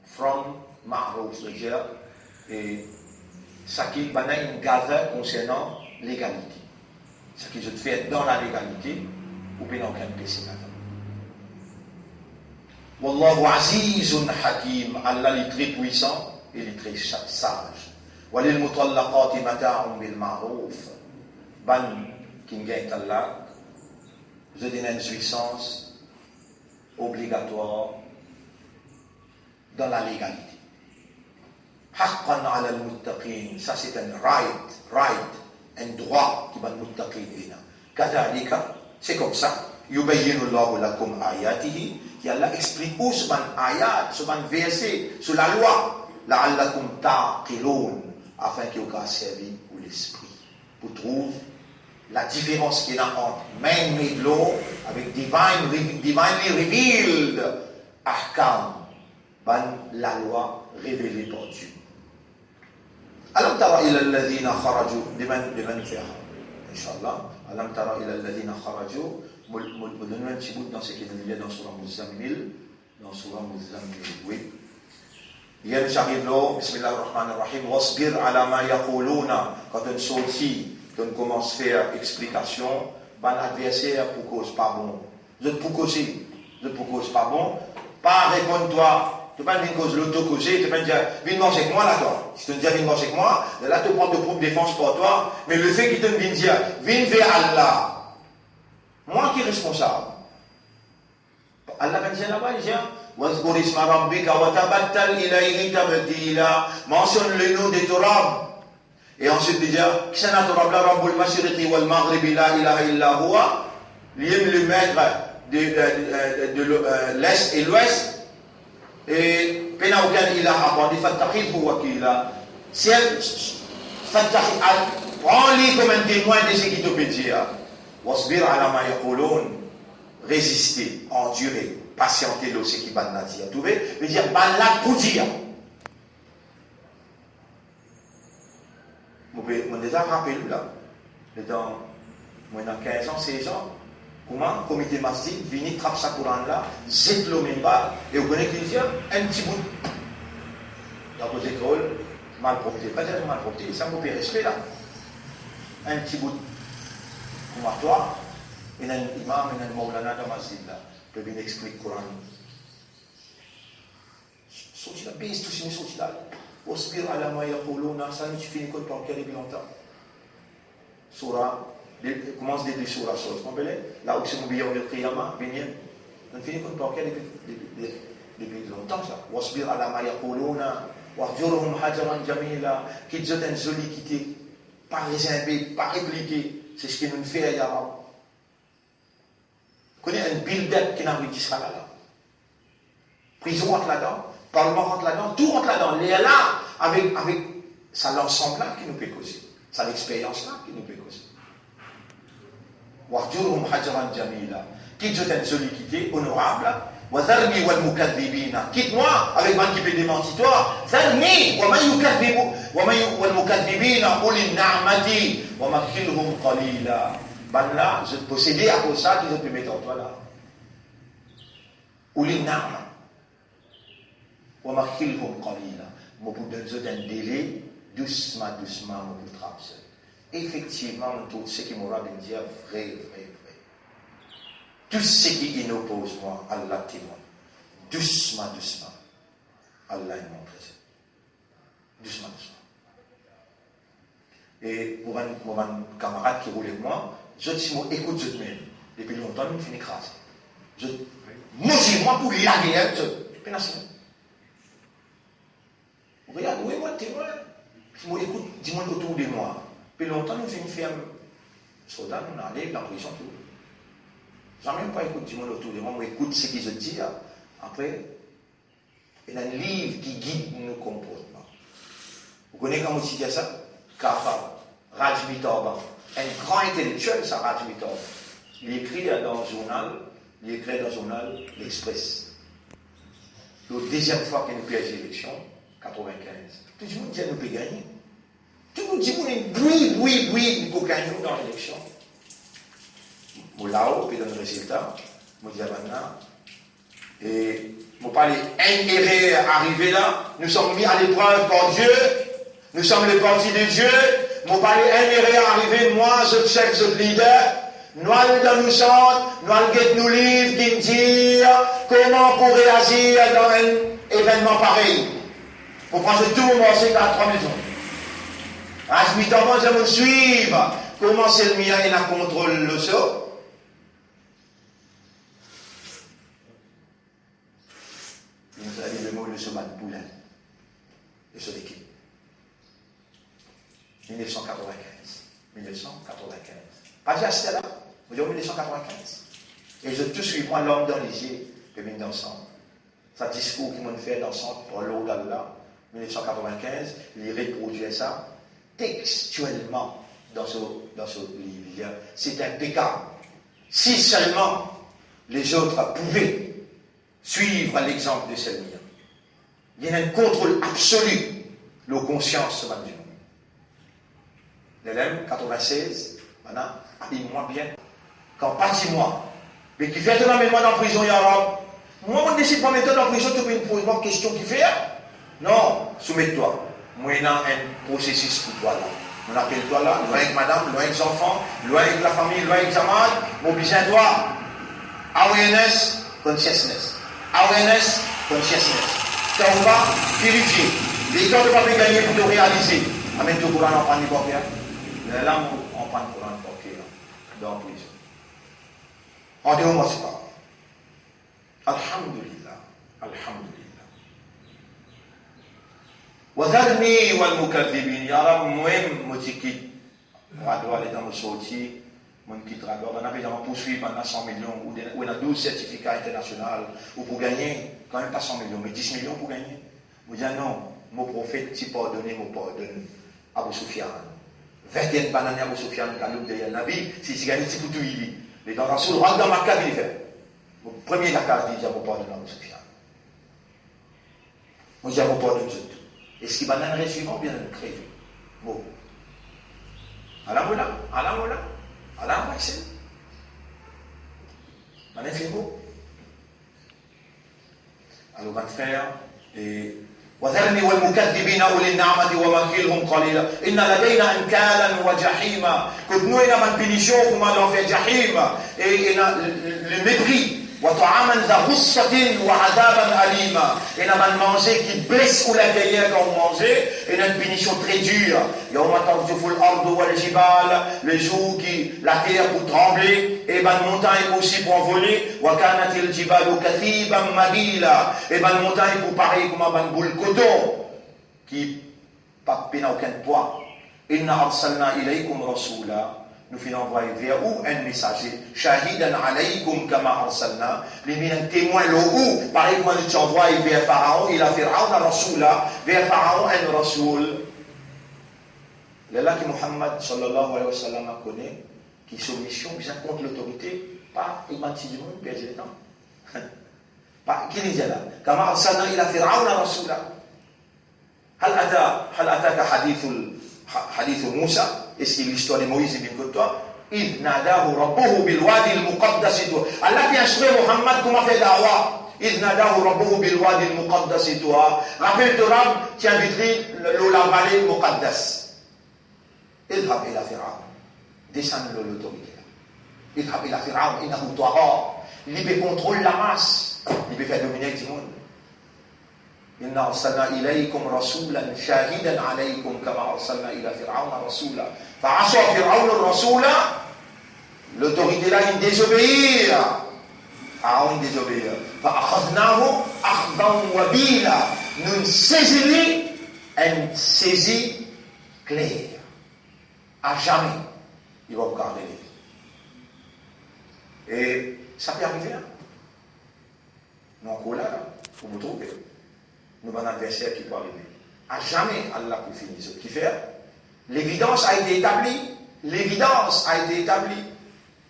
from ma'ruf, c'est-à-dire et ça qui va nous garder concernant l'égalité. Ce qui je te fais dans la légalité ou bien aucun péché là. Wallahu azizun hakim, Allah est très puissant et il est très sage. Walil mutallaqati mata'un bil ma'ruf. Ban qui gagne Allah. Vous avez une jouissance obligatoire dans la légalité. Haqqan ala al-muttaqin, ça c'est un right, un droit qui va nous muttaqin. Kadhalika, c'est comme ça. Yubayyinu Allahu lakum ayatihi, qui Allah explique où ce ayat, ce verset, sur la loi, la'allakum ta'qilun, afin qu'il y ait servi pour l'esprit, pour trouver la différence qu'il y a entre man-made law avec divinely revealed ahkam, la loi révélée par Dieu. Alam tara ila alladhina kharaju liman fiha inshallah alam tara ila alladhina kharaju me donner un petit bout dans ce qui est lié dans Surah Muzammil, oui. Hier j'arrive là, bismillahir rahmanir rahim, wasbir ala ma yaquluna, quand on sortit qu'on commence à faire explication, ben l'adversaire pour cause pas bon. Je pour cause pas bon, pas répondre-toi, tu vas venir cause l'auto-causer, tu vas dire, viens manger avec moi là, toi. Si tu te dis, viens manger avec moi, là tu prends de propre défense pour toi, mais le fait qu'il te vienne dire, viens vers Allah, moi qui est responsable. Allah va dire là-bas, il dit, واذكر اسم ربك وتبتل إليه تبتيلا, mentionne le nom de ton Rabb. Et ensuite il dit, Kisana Rabbla Rabbul Mashriqi wal Maghribi la ilaha illa huwa, le maître de l'Est et l'Ouest, et pena aucun ilah apprendre, fattakhidhu wakila. Si elle, prends-les comme un témoin de ce qui te peut dire. Wasbir ala ma yaqulun, résister, endurer, patienter le ce qui va nous dire. Vous voyez, veut dire, là pour dire. Moi déjà rappelé là, dans 15 ans, 16 ans, comment le comité masjid vient trappe sa Coran là, jette le même bas, et vous connaissez qu'il dit un petit bout. Dans vos écoles, mal porté, pas dire mal porté, ça me fait respect là. Un petit bout. Comme à toi, il y a un imam, il y a un maulana dans le masjid là, peut bien expliquer le Coran. Sorti la bise, tout ce qui est sorti là. Wasbir ala ma yaquluna, ça nous suffit de par quel longtemps. Surah, commence des surah, vous comprenez? Là où c'est mon billet de Qiyamah, venir, on finit par quel depuis longtemps ça. Wasbir ala ma yaquluna, wahjurhum hajaran jamila, qui te une jolie quitté, pas réservé, pas répliqué, c'est ce qui nous fait à Yara. Vous connaissez un build-up qui n'a pas d'Israël là. Prison rentre là-dedans. Parlement rentre là-dedans, tout rentre là-dedans. Il est là, avec ça l'ensemble là qui nous peut causer. Ça l'expérience là qui nous peut causer. Wahjurum hajaran jamila. Quitte je t'aime celui qui t'est honorable. Wazarni wal mukadhibina. Quitte-moi avec moi qui peut démentir toi. Zarni wa man yukadhibu wa man wal mukadhibina ulil na'mati wa makilhum qalila. Ben là, je te possédais à cause ça, qu'ils ont pu mettre en toi là. Ulil na'ma. Je vous donne un délai, doucement, je vous trappe. Effectivement, tout ce qui m'aura bien dire, vrai. Tout ce qui inoppose moi, Allah témoin. Doucement, Allah est mon présent. Doucement. Et pour un camarade qui roule avec moi, je dis, écoute, je te mets. Depuis longtemps, il me finit écraser. Moi, pour laguer, je regarde, où est moi témoin? Moi, écoute, dis-moi autour de moi. Puis longtemps, nous finissons faire Soldats, on allait dans la prison tout. Jamais pas écouter du monde autour de moi, on écoute ce qu'ils se disent. Après, il y a un livre qui guide nos comportements. Vous connaissez comment on dit ça? Kafa, Rajmi Torba. Un grand intellectuel, ça, Rajmi Torba. Il écrit dans le journal, l'Express. La deuxième fois qu'il nous perd l'élection, 95. Tout le monde dit que nous pouvons gagner. Tout le monde dit que oui, nous pouvons gagner dans l'élection. Moi là-haut, puis dans le résultat, moi dis maintenant, et moi parler un erreur arrivé là, nous sommes mis à l'épreuve par Dieu, nous sommes le parti de Dieu, moi parler un erreur arrivé, moi, je chef, je leader, nous allons dans nous centres, nous allons get nous livres qui me disent comment pour réagir dans un événement pareil. Pour prendre tout le monde, c'est dans 3 maisons. À ce mi-temps, je me suivre. Comment c'est le mien et la contrôle le saut? Vous avez le mot de ce mat Boulin, de son équipe. 1995. Pas déjà c'était là, vous dites 1995. Et je tout suis moi l'homme dans les yeux de mine d'ensemble. Ça discours qui m'ont fait d'ensemble pour l'eau d'Allah, 1995, il reproduisait ça textuellement dans ce livre. C'est impeccable. Si seulement les autres pouvaient suivre l'exemple de Selmia. Il y a un contrôle absolu de la conscience ce matin. L'élève, 96, maintenant, habille-moi bien. Quand pas dis-moi, mais qui fait ton amènement en prison, Yarab. Moi, on décide pas de mettre en prison, tu peux me poser une question qui fait. Non, soumets-toi. Moi, il y a un processus pour toi là. On appelle toi là, loin avec madame, loin avec les enfants, loin avec la famille, loin avec Jamad, mobilise-toi. Awareness, consciousness. Awareness, consciousness. Quand on va purifier, les temps de ne pas gagner pour te réaliser. Amène ton courant en prendre les papiers. Là, on prend le courant en papier dans la prison. En dehors, moi, c'est pas. Alhamdulillah. Alhamdulillah. وذرني والمكذبين يا رب مهم متكيد radwa les dans le sorti mon kit radwa on avait dans poursuivre pendant 100 millions ou on a 12 certificats internationaux ou pour gagner quand même pas 100 millions mais 10 millions pour gagner vous dites non mon prophète t'y pardonné mon pardonne Abu Sufyan 21 bananes Abu Sufyan kaloub de Nabi si tu gagnes c'est pour tout il les dans Rasoul rentre dans Makkah il fait le premier Dakar dit mon pardonne Abu Sufyan moi j'ai mon pardonne tout. Est-ce qu'il va dans le suivant ou bien le créer? Bon. Allah moula, Allah maxime. On a fait beau. Alors on va faire et وذرني والمكذبين أولي النعمة ومهلهم قليلا إن لدينا أنكالا وجحيما كنتنو إلى من بنيشو كما لو في جحيم et le mépris وطعاما ذا غصة وعذابا أليما et on manger qui blesse ou la guerrière quand on mangeait et une punition très dure يوم ترجف الأرض والجبال le jour qui la terre pour trembler et ben montagne aussi pour envoler وكانت الجبال كثيبا مهيلا et ben montagne pour pareil comme un boule coton qui pas n'a aucun poids إنا أرسلنا إليكم رسولا nous finissons envoyer vers où un messager shahidan alaykum kama arsalna les un témoin le où pareil comme nous t'envoie vers Pharaon il a fait Pharaon rasula vers Pharaon un rasoul là qui Muhammad sallallahu alayhi wa sallam connaît qui soumission bien contre l'autorité pas émanci du monde perdre le temps pas qui dit là kama arsalna il a fait Pharaon rasula هل أتاك حديث موسى est-ce que l'histoire de Moïse est bien que toi إذ ناداه ربه بالوادي المقدس Allah qui a instruit Muhammad comment faire da'wa إذ ناداه ربه بالوادي المقدس toi rappelle ton âme qui invite la vallée المقدس اذهب إلى فرعون descend l'autorité اذهب إلى فرعون إنه طغى il peut contrôler la masse il peut faire dominer tout le monde إنا أرسلنا إليكم رسولا شاهدا عليكم كما أرسلنا إلى فرعون رسولا فعصى فرعون الرسول l'autorité là il désobéit Pharaon désobéit فأخذناه أخذا وبيلا nous saisissons une saisie claire à jamais il va vous garder. Et ça peut arriver. Hein? Nous encore là, pour vous trouver. Nous avons un adversaire qui peut arriver. À jamais, Allah peut finir ce qu'il fait. L'évidence a été établie. L'évidence a été établie.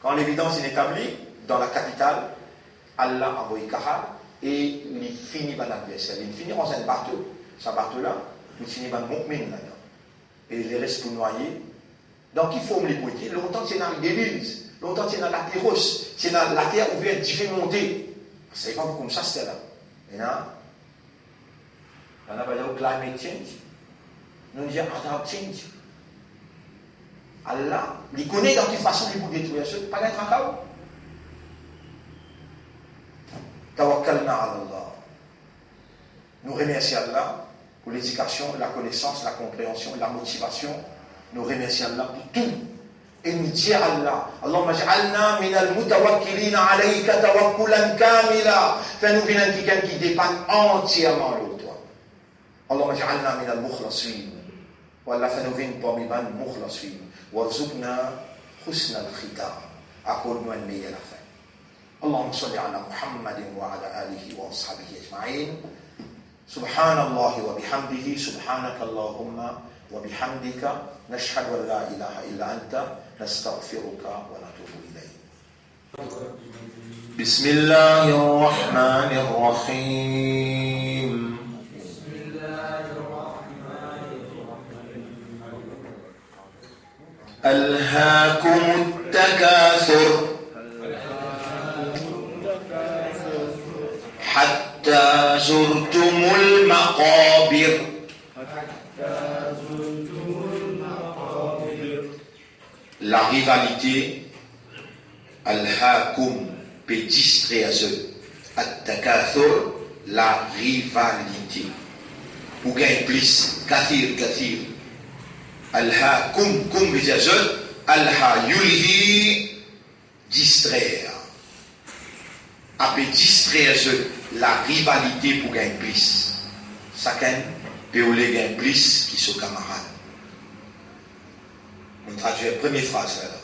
Quand l'évidence est établie, dans la capitale, Allah a envoyé Kahal et il finit par l'adversaire. Il finit dans un bateau. Ce bateau-là, il finit par Moukmin là-dedans. Et il reste pour noyer. Donc il faut me les pointer. Longtemps, c'est dans l'église. Longtemps, c'est dans la terrosse. C'est dans la terre ouverte, qui fait monter. C'est pas comme ça, c'était là. Et là, on a parlé de climate change. Nous disons adapt change. Allah, il connaît dans quelle façon il peut détruire ce pas d'être en chaos. Tawakkalna ala Allah. Nous remercions Allah pour l'éducation, la connaissance, la compréhension, la motivation. Nous remercions Allah pour tout. Et nous disons à Allah, Allahumma ja'alna minal mutawakkilina alayka tawakkulan kamila. Fais-nous venir quelqu'un qui dépend entièrement de toi. Allahumma ja'alna minal mukhlasin. Wallah, fais-nous venir parmi les mukhlasin. Warzuqna husna al-khitam. Accorde-nous une meilleure fin. اللهم صل على محمد وعلى آله وأصحابه أجمعين سبحان الله وبحمده سبحانك اللهم وبحمدك نشهد أن لا إله إلا أنت نستغفرك ونتوب إليك بسم الله الرحمن الرحيم ألهاكم التكاثر حتى زرتم المقابر La rivalité Al-Hakum peut distraire ceux. At-Takathur, la rivalité. Ou gagne plus. Kathir. Al-Hakum, kum veut dire ceux. Al-Ha yulhi, distraire. A peut distraire ceux. La rivalité pour gagner plus. Chacun peut gagner plus qui sont camarades. On traduit la première phrase là.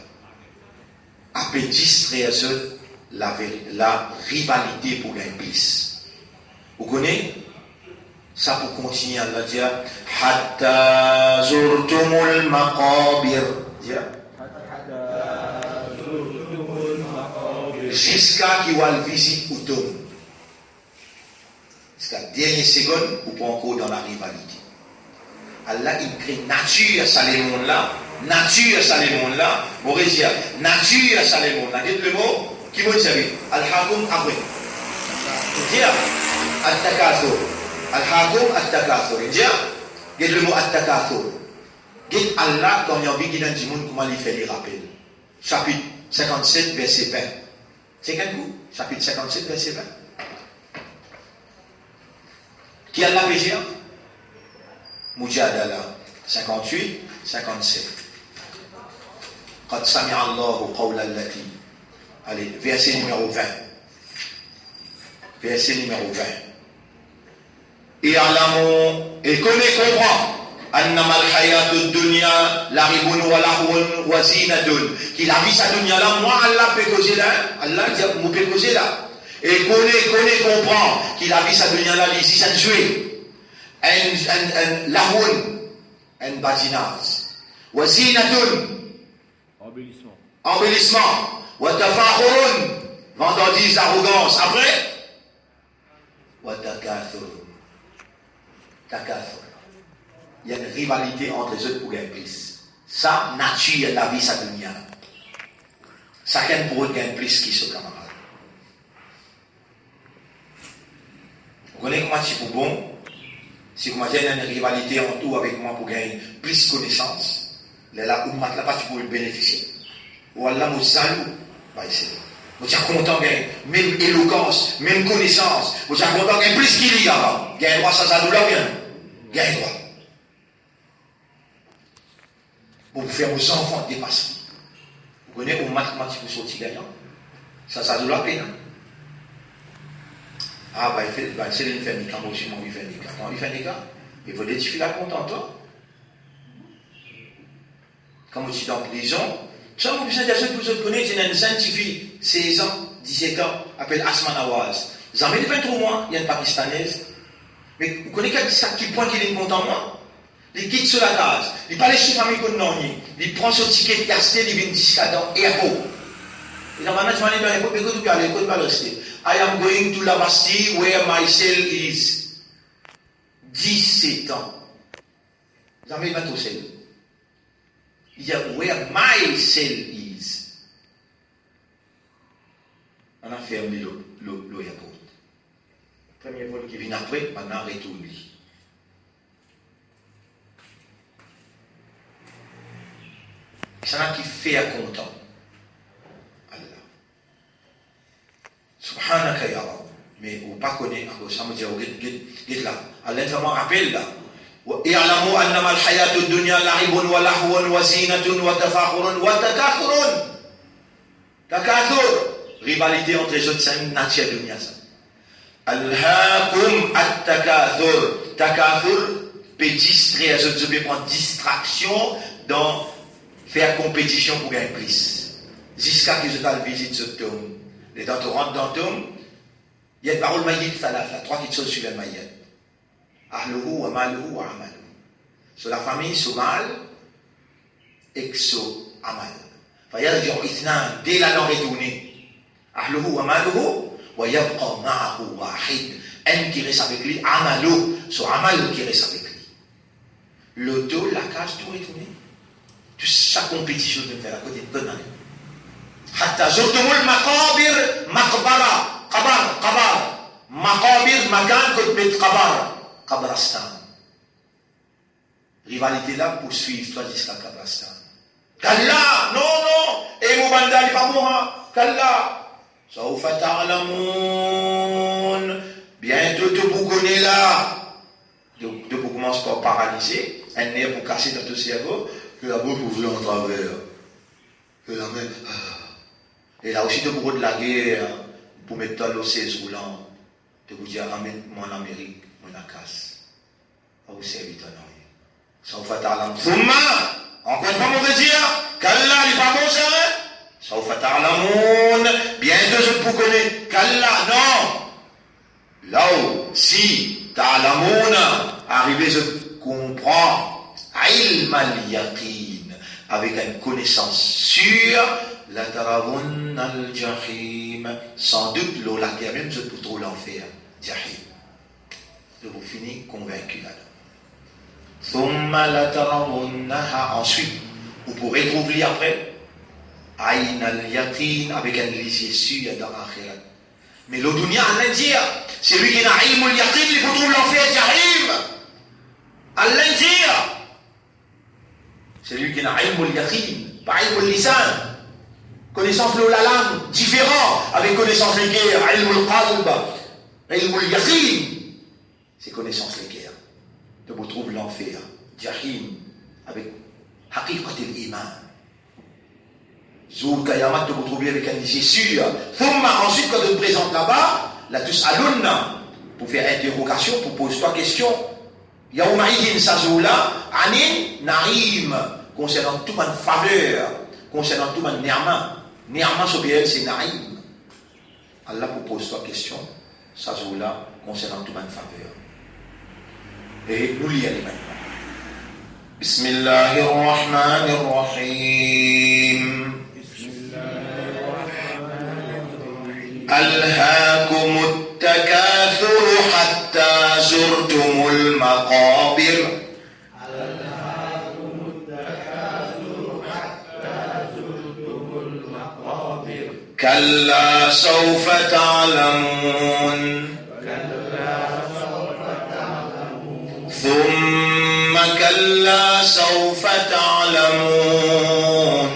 A peut distraire ceux. La rivalité pour gagner plus. Vous connaissez? Ça pour continuer à dire Hatta zurtumul maqabir. Jusqu'à qui va le visiter ou tombe. Jusqu'à la dernière seconde, ou pas encore dans la rivalité. Allah, il crée nature, ça les mondes là. Nature, ça les mondes là. Vous voyez dire, nature, ça les mondes là. Dites le mot, qui vous savez? Al-Hakum après. Dire, Al-Takathur. Al-Hakum, Al-Takathur. Dire, dites le mot Al-Takathur. Dites Allah, quand il y a envie qu'il y ait du monde, comment il fait les rappels. Chapitre 57, verset 20. C'est quel coup? Chapitre 57, verset 20. Qui a la plaisir? Mujadala 58, 57. Qad sami'a Allahu qawla allati. Allez, verset numéro 20. Verset numéro 20. Et alamu, et connaît, comprend. Annama al-hayatu dunya laribun wa lahun wa zinatun. Qui la vie sa dunya là, moi Allah peut causer là. Allah dit, moi peut causer là. Et connaît, comprend. Qui la vie sa dunya là, ici ça jouer. Un lahun, un badinage. Wa zinatun. Embellissement. Wa tafakhurun. Vandalisme, arrogance. Après. Wa takathur. Takathur. Il y a une rivalité entre les autres pour gagner plus. Ça, nature, la vie, ça devient. Chacun pour eux gagne plus qui se camarade. Vous connaissez comment c'est pour bon? Si vous avez une rivalité en tout avec moi pour gagner plus de connaissances, là où là pas tu peux le bénéficier. Ou Allah nous salue, bah ici. Vous êtes content de gagner même éloquence, même connaissance. Vous êtes content de gagner plus qu'il y a. Gagne droit sans ça douleur bien. Gagne droit. Pour faire vos enfants dépasser. Vous connaissez au mathématique pour sortir gagnant? Ça doit la peine. Ah, c'est une famille, quand moi aussi, il fait des cas. Quand il fait des cas, il faut des filles là content, toi. Quand vous êtes en prison, Ça, vous savez, vous connaissez, c'est un scientifique, 16 ans, 17 ans, appelle Asma Nawaz. Vous en avez 23 mois, il y a une Pakistanaise. Mais vous connaissez quel point qu'il est content, moi? Il quitte sur la case. Il parle chez famille qu'on n'a. Il prend son ticket casté, il vient jusqu'à dans l'airport. Il dit, maintenant, je vais aller dans l'airport, mais quand tu aller, quand tu vas rester. I am going to Lavasti, where my cell is. 17 ans. Vous avez 20 cell. Il dit, where my cell is. On a fermé l'airport. Premier vol qui vient après, maintenant, retourne. C'est ça qui fait à content. Allah. Subhanaka ya Rab. Mais on ne pas connaître, ça me dit, get là. Allah te rappelle là. اعلموا انما الحياه الدنيا لعب ولهو وزينه وتفاخر وتكاثر. Takathur, rivalité entre les autres, c'est une nature de dunya ça. Alhaakum at-takathur. Takathur peut distraire, je peux prendre distraction dans faire compétition pour gagner plus. Jusqu'à que je t'aille visite ce tome. Et quand tu rentres dans le tome, il y a une parole maïd, trois petites choses sur le maïd. Ahluhu wa maluhu wa amaluhu. Sur la famille, sur mal, et sur amal. فيرجع اثنان dès la langue est tournée. أهله وماله ويبقى معه واحد. Un qui reste avec lui, amalu, so amal qui reste avec lui. Le dos, la cage, tout est tourné. Toute sa compétition de faire à côté de bonne année. حتى زرتم المقابر مقبرة قبر مقابر مكان كنت بيت قبر قبرستان. Rivalité là poursuivre toi jusqu'à Kabristan. Kalla, non, et Moubanda n'est pas moi, Kalla. Sawfa ta'lamoun. Bientôt te bougonner là. Donc, tu commences par paralyser, un nerf pour casser dans ton cerveau, que la bouche ouvre en travers. Que la main. Et là aussi, tu bougonnes de la guerre, pour mettre toi l'OCS roulant. Tu vous dire, amène-moi en Amérique, moi la casse. À vous servir ton oreille. Sawfa ta'lamoun. Thumma! Encore une fois, on veut dire, Kalla, il n'est pas bon, ça, hein? Sawfa ta'lamoun. Bientôt, je peux connaître. Kalla, non. Là-haut, si, ta'lamoun, arrivé, je comprends. Ilm al-yaqin. Avec une connaissance sûre, la taravun al-jahim. Sans doute, l'eau, la terre même, je peux trop l'enfer. Jahim. Je vous finis convaincu là-dedans. Ensuite, vous pourrez trouver après Aïn al-Yaqin avec un lisier sûr dans l'akhirat. Mais le dunya, Allah dit, c'est lui qui a Aïn al-Yaqin, il faut trouver l'enfer Jahim. Allah dit, c'est lui qui a Aïn al-Yaqin, pas Aïn al-Lisan. Connaissance de la langue, différent avec connaissance des guerres, Aïn al-Qalb, Aïn al-Yaqin. C'est connaissance des guerres. De vous trouver l'enfer, Jahim, avec Haqiqat al-Iman. Zoul Kayamat, de vous trouver avec un lisier sûr. Thumma, ensuite, quand on te présente là-bas, la tus alunna, pour faire interrogation, pour poser toi question. Yaoumaïdin Sazoula, Anin Narim, concernant tout ma faveur, concernant tout ma ni'ma. Ni'ma sur BL, c'est Narim. Allah vous pose toi question, Sazoula, concernant tout ma faveur. Et nous lisons les maintenant. Bismillahirrahmanirrahim. ألهاكم التكاثر حتى زرتم المقابر. كلا سوف تعلمون. ثم كلا سوف تعلمون.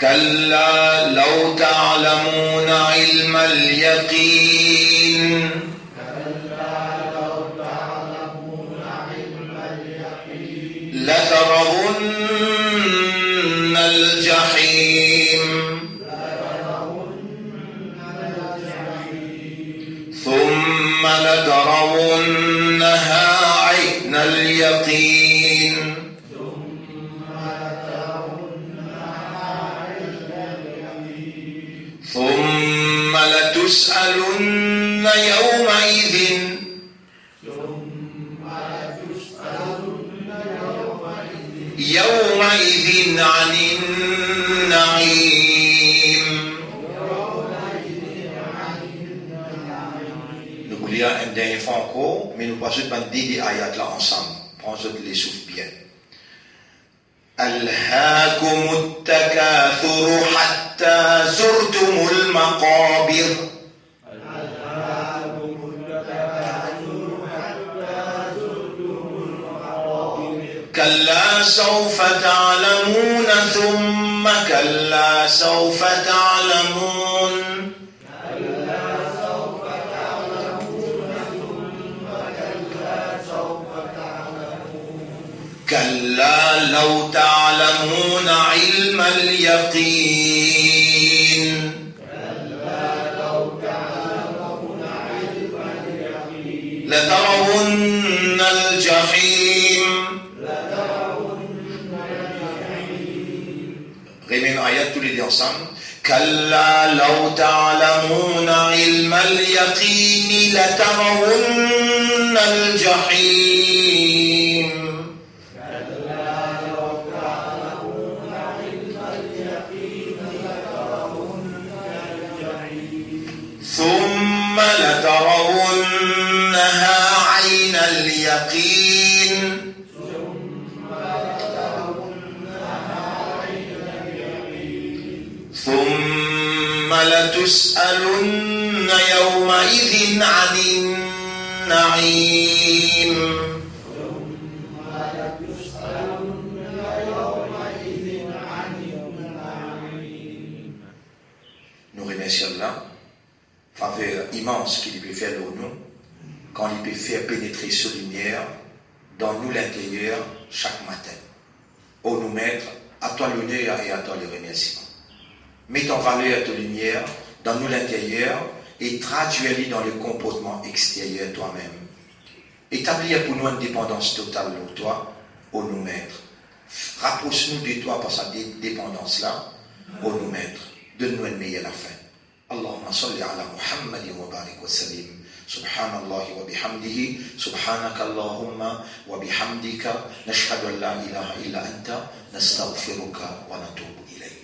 كلا لو تعلمون علم اليقين. لترون الجحيم. ثم لترونها عين اليقين. لتسألن يومئذ عن النعيم. Nous voulions un dernier fois encore, mais nous passons par des ayats là ensemble. Prends-en les souffles bien. ألهاكم التكاثر حتى زرتم المقابر. كلا سوف تعلمون ثم كلا سوف تعلمون. كلا لو تعلمون علم اليقين. لترون الجحيم. Remets ayat tous les deux ensemble. كلا لو تعلمون علم اليقين لترون الجحيم. ثم لترونها عين اليقين. ثم لتسألن يومئذ عن النعيم. Nous remercions Allah, faveur immense qu'il peut faire pour nous, quand il peut faire pénétrer sa lumière dans nous l'intérieur chaque matin. Ô nous maîtres, à toi l'honneur et à toi le remerciement. Mets en valeur ta lumière dans nous l'intérieur et traduis-le dans le comportement extérieur toi-même. Établis pour nous une dépendance totale pour toi, ô nous maîtres. Rapproche-nous de toi par sa dépendance-là, ô nous maîtres. Donne-nous une meilleure fin. Allahumma salli ala Muhammadin wa barik wa sallim. Subhanallah wa bihamdihi. Subhanaka Allahumma wa bihamdika. Nashhadu an la ilaha illa anta. Nastaghfiruka wa natubu ilayk.